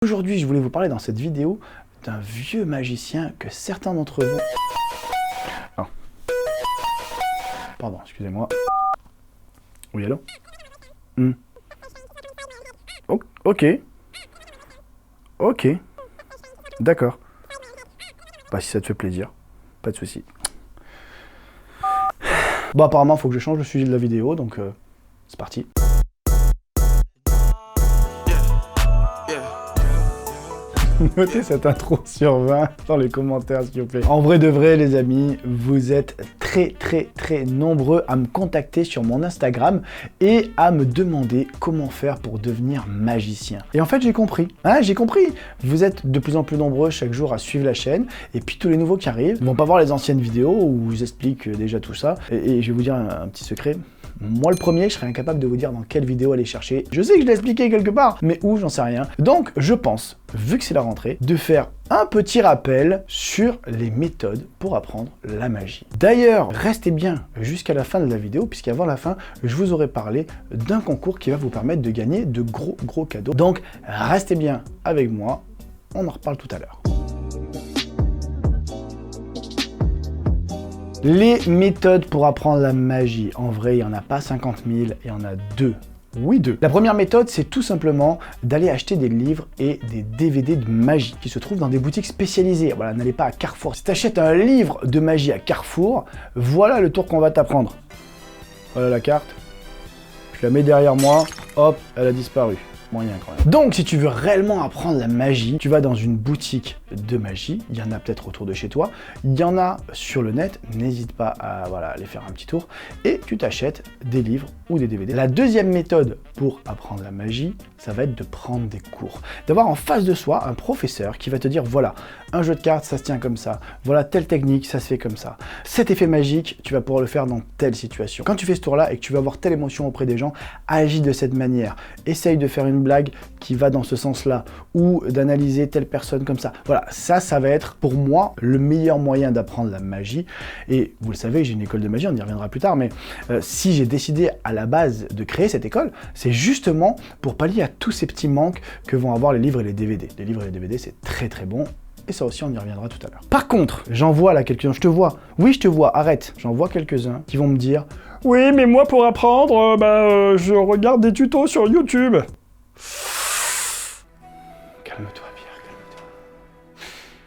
Aujourd'hui, je voulais vous parler dans cette vidéo d'un vieux magicien que certains d'entre vous... Oh. Pardon, excusez-moi. Oui, allô? Ok. Ok. D'accord. Bah, si ça te fait plaisir, pas de souci. Bon, apparemment, il faut que je change le sujet de la vidéo, donc c'est parti. Notez cette intro sur 20 dans les commentaires s'il vous plaît. En vrai de vrai les amis, vous êtes très nombreux à me contacter sur mon Instagram et à me demander comment faire pour devenir magicien. Et en fait j'ai compris, j'ai compris. Vous êtes de plus en plus nombreux chaque jour à suivre la chaîne et puis tous les nouveaux qui arrivent vont pas voir les anciennes vidéos où j'explique déjà tout ça. Et je vais vous dire un petit secret. Moi le premier, je serais incapable de vous dire dans quelle vidéo aller chercher. Je sais que je l'ai expliqué quelque part, mais où, j'en sais rien. Donc je pense, vu que c'est la rentrée, de faire un petit rappel sur les méthodes pour apprendre la magie. D'ailleurs, restez bien jusqu'à la fin de la vidéo, puisqu'avant la fin, je vous aurai parlé d'un concours qui va vous permettre de gagner de gros cadeaux. Donc restez bien avec moi, on en reparle tout à l'heure. Les méthodes pour apprendre la magie. En vrai, il n'y en a pas 50 000, il y en a deux. Oui, deux. La première méthode, c'est tout simplement d'aller acheter des livres et des DVD de magie qui se trouvent dans des boutiques spécialisées. Voilà, n'allez pas à Carrefour. Si tu achètes un livre de magie à Carrefour, voilà le tour qu'on va t'apprendre. Voilà la carte. Je la mets derrière moi. Hop, elle a disparu. Moyen quand même. Donc si tu veux réellement apprendre la magie, tu vas dans une boutique de magie, il y en a peut-être autour de chez toi, il y en a sur le net, n'hésite pas à aller faire un petit tour, et tu t'achètes des livres ou des DVD. La deuxième méthode pour apprendre la magie, ça va être de prendre des cours. D'avoir en face de soi un professeur qui va te dire, voilà, un jeu de cartes, ça se tient comme ça, voilà, telle technique, ça se fait comme ça. Cet effet magique, tu vas pouvoir le faire dans telle situation. Quand tu fais ce tour-là et que tu vas avoir telle émotion auprès des gens, agis de cette manière. Essaye de faire une blague qui va dans ce sens-là, ou d'analyser telle personne comme ça. Voilà, ça va être pour moi le meilleur moyen d'apprendre la magie. Et vous le savez, j'ai une école de magie, on y reviendra plus tard, mais si j'ai décidé à la base de créer cette école, c'est justement pour pallier à tous ces petits manques que vont avoir les livres et les DVD. Les livres et les DVD, c'est très bon. Et ça aussi, on y reviendra tout à l'heure. Par contre, j'en vois là quelques-uns, je te vois. Oui, je te vois, arrête. J'en vois quelques-uns qui vont me dire « Oui, mais moi, pour apprendre, je regarde des tutos sur YouTube. » Calme-toi, Pierre, calme-toi.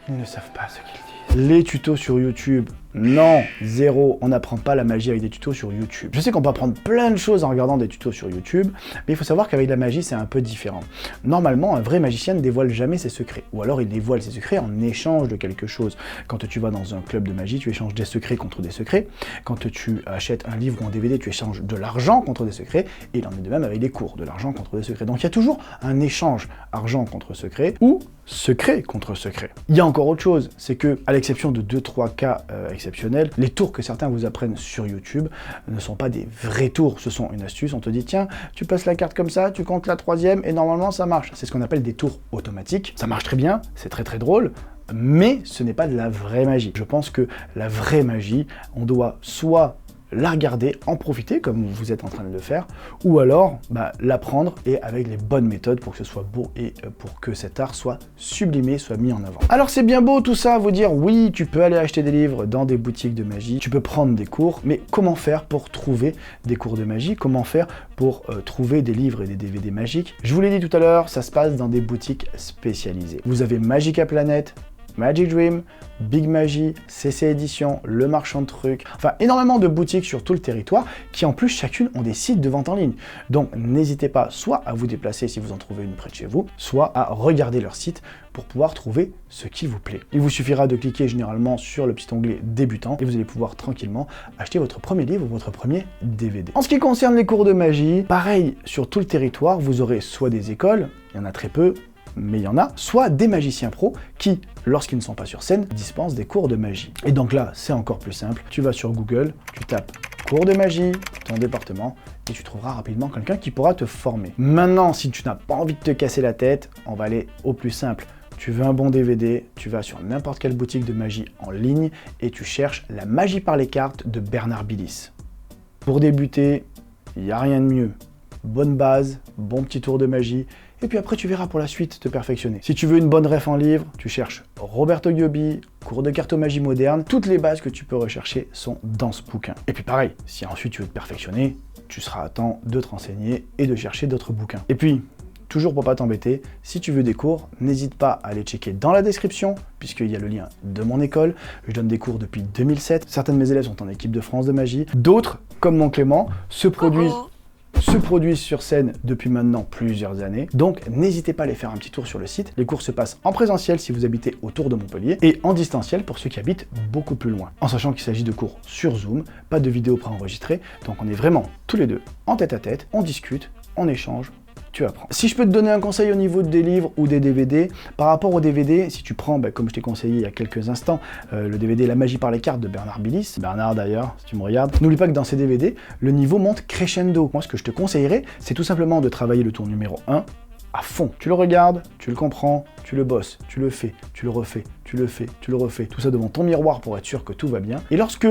Ils ne savent pas ce qu'ils disent. Les tutos sur YouTube, non, zéro. On n'apprend pas la magie avec des tutos sur YouTube. Je sais qu'on peut apprendre plein de choses en regardant des tutos sur YouTube, mais il faut savoir qu'avec la magie, c'est un peu différent. Normalement, un vrai magicien ne dévoile jamais ses secrets, ou alors il dévoile ses secrets en échange de quelque chose. Quand tu vas dans un club de magie, tu échanges des secrets contre des secrets. Quand tu achètes un livre ou un DVD, tu échanges de l'argent contre des secrets, et il en est de même avec des cours, de l'argent contre des secrets. Donc il y a toujours un échange argent contre secret, ou secret contre secret. Il y a encore autre chose, c'est que, à l'exception de 2-3 cas exceptionnels, les tours que certains vous apprennent sur YouTube ne sont pas des vrais tours, ce sont une astuce, on te dit tiens, tu passes la carte comme ça, tu comptes la troisième et normalement ça marche. C'est ce qu'on appelle des tours automatiques, ça marche très bien, c'est très drôle, mais ce n'est pas de la vraie magie. Je pense que la vraie magie, on doit soit la regarder, en profiter comme vous êtes en train de le faire, ou alors l'apprendre et avec les bonnes méthodes pour que ce soit beau et pour que cet art soit sublimé, soit mis en avant. Alors c'est bien beau tout ça, vous dire oui, tu peux aller acheter des livres dans des boutiques de magie, tu peux prendre des cours, mais comment faire pour trouver des cours de magie? Comment faire pour trouver des livres et des DVD magiques? Je vous l'ai dit tout à l'heure, ça se passe dans des boutiques spécialisées. Vous avez Magica Planet, Magic Dream, Big Magie, CC Édition, Le Marchand de Trucs, enfin énormément de boutiques sur tout le territoire qui en plus chacune ont des sites de vente en ligne. Donc n'hésitez pas soit à vous déplacer si vous en trouvez une près de chez vous, soit à regarder leur site pour pouvoir trouver ce qui vous plaît. Il vous suffira de cliquer généralement sur le petit onglet débutant et vous allez pouvoir tranquillement acheter votre premier livre ou votre premier DVD. En ce qui concerne les cours de magie, pareil sur tout le territoire, vous aurez soit des écoles, il y en a très peu, mais il y en a, soit des magiciens pros qui, lorsqu'ils ne sont pas sur scène, dispensent des cours de magie. Et donc là, c'est encore plus simple, tu vas sur Google, tu tapes cours de magie, ton département, et tu trouveras rapidement quelqu'un qui pourra te former. Maintenant, si tu n'as pas envie de te casser la tête, on va aller au plus simple. Tu veux un bon DVD, tu vas sur n'importe quelle boutique de magie en ligne et tu cherches La magie par les cartes de Bernard Billis. Pour débuter, il n'y a rien de mieux. Bonne base, bon petit tour de magie, Et puis après, tu verras pour la suite te perfectionner. Si tu veux une bonne ref en livre, tu cherches Roberto Ghiobbi, cours de cartomagie moderne. Toutes les bases que tu peux rechercher sont dans ce bouquin. Et puis pareil, si ensuite tu veux te perfectionner, tu seras à temps de te renseigner et de chercher d'autres bouquins. Et puis, toujours pour pas t'embêter, si tu veux des cours, n'hésite pas à aller checker dans la description, puisqu'il y a le lien de mon école. Je donne des cours depuis 2007. Certains de mes élèves sont en équipe de France de magie. D'autres, comme mon Clément, se produisent sur scène depuis maintenant plusieurs années. Donc, n'hésitez pas à aller faire un petit tour sur le site. Les cours se passent en présentiel si vous habitez autour de Montpellier et en distanciel pour ceux qui habitent beaucoup plus loin. En sachant qu'il s'agit de cours sur Zoom, pas de vidéos préenregistrées. Donc, on est vraiment tous les deux en tête à tête, on discute, on échange, tu apprends. Si je peux te donner un conseil au niveau des livres ou des DVD, par rapport aux DVD, si tu prends, comme je t'ai conseillé il y a quelques instants, le DVD La magie par les cartes de Bernard Billis, Bernard d'ailleurs, si tu me regardes, n'oublie pas que dans ces DVD, le niveau monte crescendo. Moi, ce que je te conseillerais, c'est tout simplement de travailler le tour numéro 1 à fond. Tu le regardes, tu le comprends, tu le bosses, tu le fais, tu le refais, tu le fais, tu le refais. Tout ça devant ton miroir pour être sûr que tout va bien. Et lorsque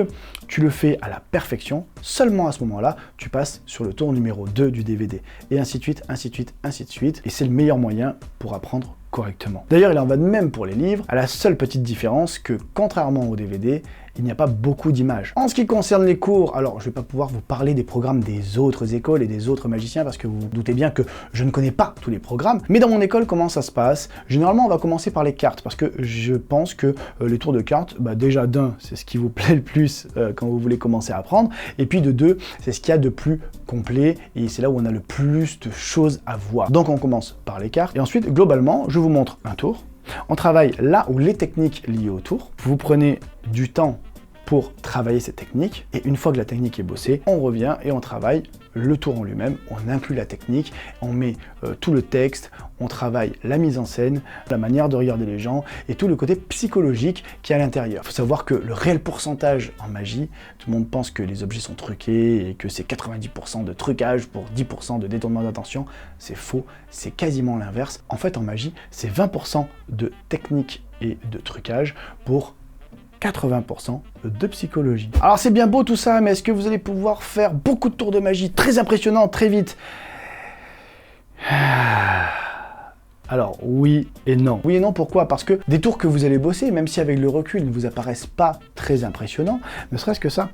tu le fais à la perfection, seulement à ce moment-là, tu passes sur le tour numéro 2 du DVD. Et ainsi de suite, ainsi de suite, ainsi de suite. Et c'est le meilleur moyen pour apprendre correctement. D'ailleurs, il en va de même pour les livres, à la seule petite différence que, contrairement au DVD, il n'y a pas beaucoup d'images. En ce qui concerne les cours, alors je ne vais pas pouvoir vous parler des programmes des autres écoles et des autres magiciens parce que vous vous doutez bien que je ne connais pas tous les programmes, mais dans mon école, comment ça se passe? Généralement, on va commencer par les cartes parce que je pense que les tours de cartes, déjà d'un, c'est ce qui vous plaît le plus quand vous voulez commencer à apprendre, et puis de deux, c'est ce qu'il y a de plus complet et c'est là où on a le plus de choses à voir. Donc on commence par les cartes et ensuite, globalement, je vous montre un tour. On travaille là où les techniques liées au tour. Vous prenez du temps pour travailler cette technique et une fois que la technique est bossée, on revient et on travaille le tour en lui-même, on inclut la technique, on met tout le texte, on travaille la mise en scène, la manière de regarder les gens et tout le côté psychologique qui est à l'intérieur. Il faut savoir que le réel pourcentage en magie, tout le monde pense que les objets sont truqués et que c'est 90% de trucage pour 10% de détournement d'attention. C'est faux, c'est quasiment l'inverse. En fait, en magie, c'est 20% de technique et de trucage pour 80% de psychologie. Alors c'est bien beau tout ça, mais est-ce que vous allez pouvoir faire beaucoup de tours de magie très impressionnants, très vite? Alors oui et non. Oui et non, pourquoi? Parce que des tours que vous allez bosser, même si avec le recul ne vous apparaissent pas très impressionnants, ne serait-ce que ça.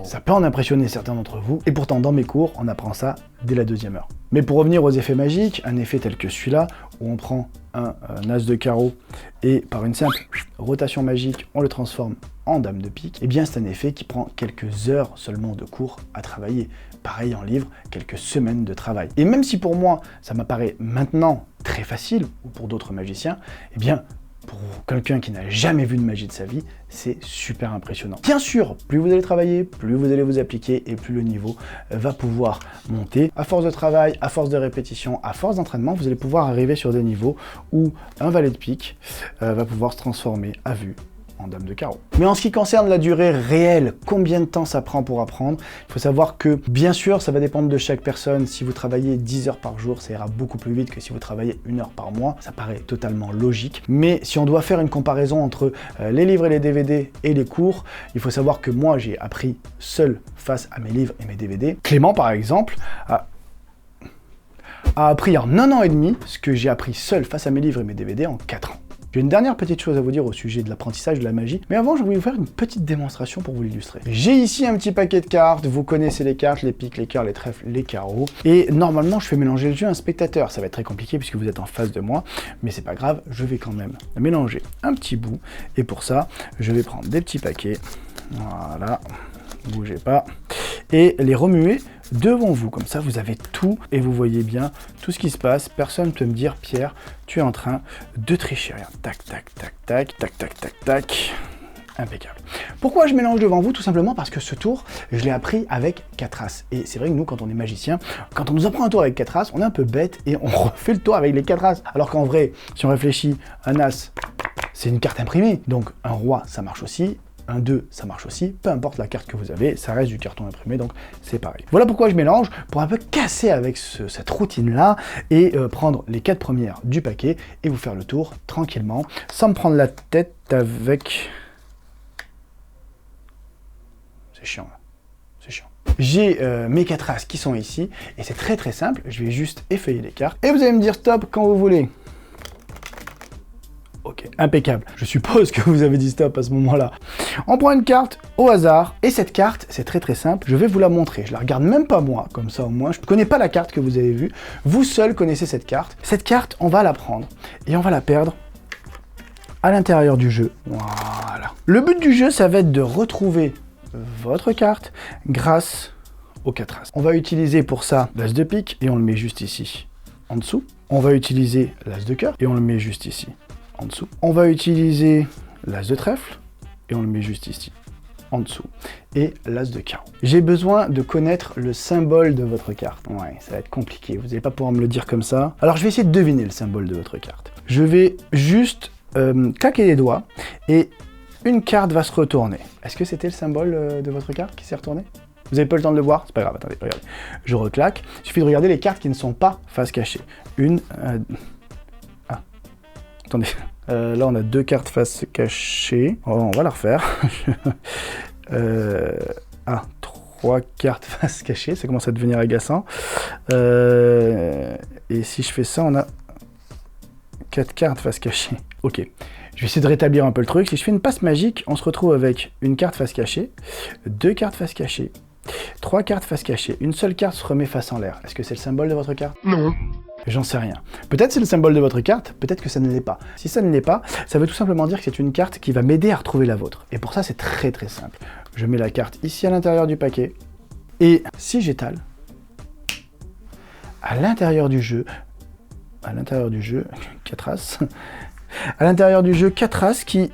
Ça peut en impressionner certains d'entre vous, et pourtant dans mes cours, on apprend ça dès la deuxième heure. Mais pour revenir aux effets magiques, un effet tel que celui-là, où on prend un as de carreau et par une simple rotation magique, on le transforme en dame de pique, eh bien c'est un effet qui prend quelques heures seulement de cours à travailler. Pareil en livre, quelques semaines de travail. Et même si pour moi, ça m'apparaît maintenant très facile, ou pour d'autres magiciens, eh bien pour quelqu'un qui n'a jamais vu de magie de sa vie, c'est super impressionnant. Bien sûr, plus vous allez travailler, plus vous allez vous appliquer et plus le niveau va pouvoir monter. À force de travail, à force de répétition, à force d'entraînement, vous allez pouvoir arriver sur des niveaux où un valet de pique va pouvoir se transformer à vue en dame de carreau. Mais en ce qui concerne la durée réelle, combien de temps ça prend pour apprendre, il faut savoir que, bien sûr, ça va dépendre de chaque personne. Si vous travaillez 10 heures par jour, ça ira beaucoup plus vite que si vous travaillez 1 heure par mois. Ça paraît totalement logique. Mais si on doit faire une comparaison entre les livres et les DVD et les cours, il faut savoir que moi, j'ai appris seul face à mes livres et mes DVD. Clément, par exemple, a appris en 1 an et demi ce que j'ai appris seul face à mes livres et mes DVD en 4 ans. J'ai une dernière petite chose à vous dire au sujet de l'apprentissage de la magie, mais avant je voulais vous faire une petite démonstration pour vous l'illustrer. J'ai ici un petit paquet de cartes, vous connaissez les cartes, les piques, les cœurs, les trèfles, les carreaux, et normalement je fais mélanger le jeu à un spectateur. Ça va être très compliqué puisque vous êtes en face de moi, mais c'est pas grave, je vais quand même mélanger un petit bout, et pour ça je vais prendre des petits paquets, voilà, bougez pas, et les remuer devant vous, comme ça vous avez tout et vous voyez bien tout ce qui se passe. Personne ne peut me dire Pierre, tu es en train de tricher. Regarde, tac, tac, tac, tac, tac, tac, tac, tac. Impeccable. Pourquoi je mélange devant vous? Tout simplement parce que ce tour, je l'ai appris avec 4 as. Et c'est vrai que nous, quand on est magicien, quand on nous apprend un tour avec 4 as, on est un peu bête et on refait le tour avec les 4 as. Alors qu'en vrai, si on réfléchit, un as, c'est une carte imprimée. Donc un roi, ça marche aussi. Un 2, ça marche aussi, peu importe la carte que vous avez, ça reste du carton imprimé, donc c'est pareil. Voilà pourquoi je mélange, pour un peu casser avec cette routine-là, et prendre les 4 premières du paquet, et vous faire le tour tranquillement, sans me prendre la tête avec... C'est chiant, là. C'est chiant. j'ai mes 4 As qui sont ici, et c'est très très simple, je vais juste effeuiller les cartes, et vous allez me dire stop quand vous voulez. Ok, impeccable. Je suppose que vous avez dit stop à ce moment-là. On prend une carte au hasard, et cette carte, c'est très très simple, je vais vous la montrer. Je la regarde même pas moi, comme ça au moins, je ne connais pas la carte que vous avez vue, vous seul connaissez cette carte. Cette carte, on va la prendre, et on va la perdre à l'intérieur du jeu. Voilà. Le but du jeu, ça va être de retrouver votre carte grâce aux 4 As. On va utiliser pour ça l'As de pique, et on le met juste ici, en dessous. On va utiliser l'As de cœur, et on le met juste ici, en dessous. On va utiliser l'As de trèfle, et on le met juste ici, en dessous. Et l'As de carreau. J'ai besoin de connaître le symbole de votre carte. Ouais, ça va être compliqué, vous n'allez pas pouvoir me le dire comme ça. Alors je vais essayer de deviner le symbole de votre carte. Je vais juste claquer les doigts, et une carte va se retourner. Est-ce que c'était le symbole de votre carte qui s'est retourné? Vous n'avez pas le temps de le voir? C'est pas grave, attendez, regardez. Je reclaque. Il suffit de regarder les cartes qui ne sont pas face cachée. Attendez. Là, on a 2 cartes face cachée. Oh, on va la refaire. 3 cartes face cachée. Ça commence à devenir agaçant. Et si je fais ça, on a 4 cartes face cachée. Ok. Je vais essayer de rétablir un peu le truc. Si je fais une passe magique, on se retrouve avec une carte face cachée, 2 cartes face cachée, 3 cartes face cachée. Une seule carte se remet face en l'air. Est-ce que c'est le symbole de votre carte? Non. J'en sais rien. Peut-être c'est le symbole de votre carte, peut-être que ça ne l'est pas. Si ça ne l'est pas, ça veut tout simplement dire que c'est une carte qui va m'aider à retrouver la vôtre. Et pour ça, c'est très très simple. Je mets la carte ici à l'intérieur du paquet. Et si j'étale, à l'intérieur du jeu, 4 As, à l'intérieur du jeu, 4 As qui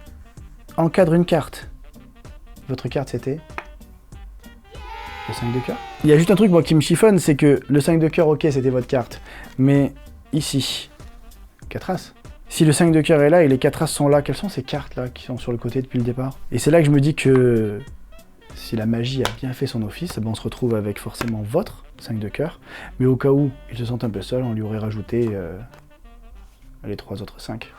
encadrent une carte. Votre carte, c'était le 5 de cœur. Il y a juste un truc, moi, qui me chiffonne, c'est que le 5 de cœur, ok, c'était votre carte. Mais ici, 4 As. Si le 5 de cœur est là et les 4 As sont là, quelles sont ces cartes-là qui sont sur le côté depuis le départ? Et c'est là que je me dis que si la magie a bien fait son office, on se retrouve avec forcément votre 5 de cœur. Mais au cas où il se sent un peu seul, on lui aurait rajouté les 3 autres 5.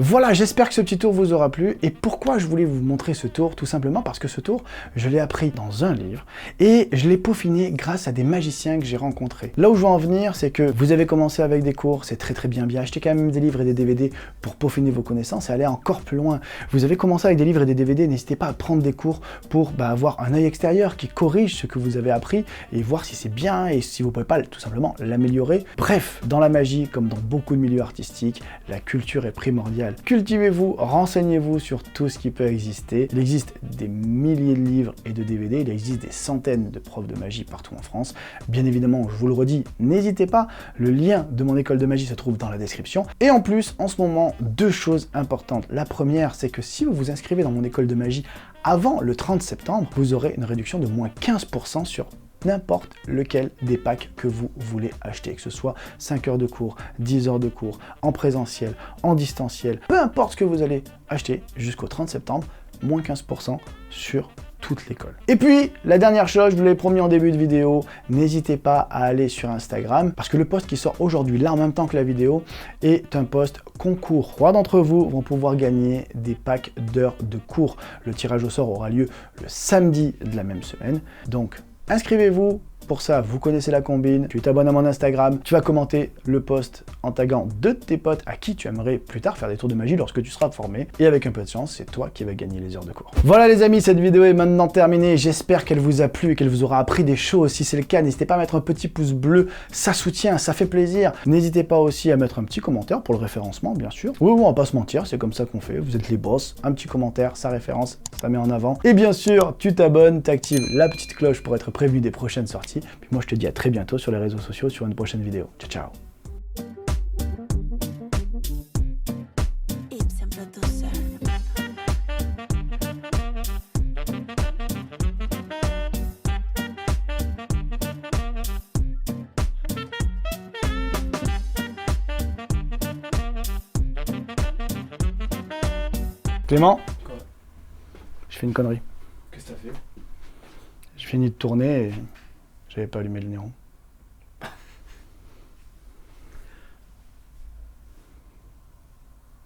Voilà, j'espère que ce petit tour vous aura plu. Et pourquoi je voulais vous montrer ce tour? Tout simplement parce que ce tour, je l'ai appris dans un livre et je l'ai peaufiné grâce à des magiciens que j'ai rencontrés. Là où je veux en venir, c'est que vous avez commencé avec des cours, c'est très très bien. Achetez quand même des livres et des DVD pour peaufiner vos connaissances et aller encore plus loin. Vous avez commencé avec des livres et des DVD, n'hésitez pas à prendre des cours pour avoir un œil extérieur qui corrige ce que vous avez appris et voir si c'est bien et si vous pouvez pas tout simplement l'améliorer. Bref, dans la magie, comme dans beaucoup de milieux artistiques, la culture est primordiale. Cultivez-vous, renseignez-vous sur tout ce qui peut exister. Il existe des milliers de livres et de DVD, il existe des centaines de profs de magie partout en France. Bien évidemment, je vous le redis, n'hésitez pas, le lien de mon école de magie se trouve dans la description. Et en plus, en ce moment, 2 choses importantes. La première, c'est que si vous vous inscrivez dans mon école de magie avant le 30 septembre, vous aurez une réduction de moins 15% sur n'importe lequel des packs que vous voulez acheter, que ce soit 5 heures de cours, 10 heures de cours, en présentiel, en distanciel, peu importe ce que vous allez acheter jusqu'au 30 septembre, moins 15% sur toute l'école. Et puis, la dernière chose, je vous l'ai promis en début de vidéo, n'hésitez pas à aller sur Instagram, parce que le post qui sort aujourd'hui, là en même temps que la vidéo, est un post concours. 3 d'entre vous vont pouvoir gagner des packs d'heures de cours. Le tirage au sort aura lieu le samedi de la même semaine, donc inscrivez-vous. Pour ça, vous connaissez la combine, tu t'abonnes à mon Instagram, tu vas commenter le post en taguant 2 de tes potes à qui tu aimerais plus tard faire des tours de magie lorsque tu seras formé. Et avec un peu de chance, c'est toi qui vas gagner les heures de cours. Voilà les amis, cette vidéo est maintenant terminée. J'espère qu'elle vous a plu et qu'elle vous aura appris des choses. Si c'est le cas, n'hésitez pas à mettre un petit pouce bleu, ça soutient, ça fait plaisir. N'hésitez pas aussi à mettre un petit commentaire pour le référencement, bien sûr. Oui, on va pas se mentir, c'est comme ça qu'on fait, vous êtes les boss. Un petit commentaire, ça référence, ça met en avant. Et bien sûr, tu t'abonnes, tu actives la petite cloche pour être prévenu des prochaines sorties. Puis moi je te dis à très bientôt sur les réseaux sociaux sur une prochaine vidéo. Ciao ciao. Clément? Quoi? Je fais une connerie. Qu'est-ce que t'as fait? Je finis de tourner et j'avais pas allumé le néon.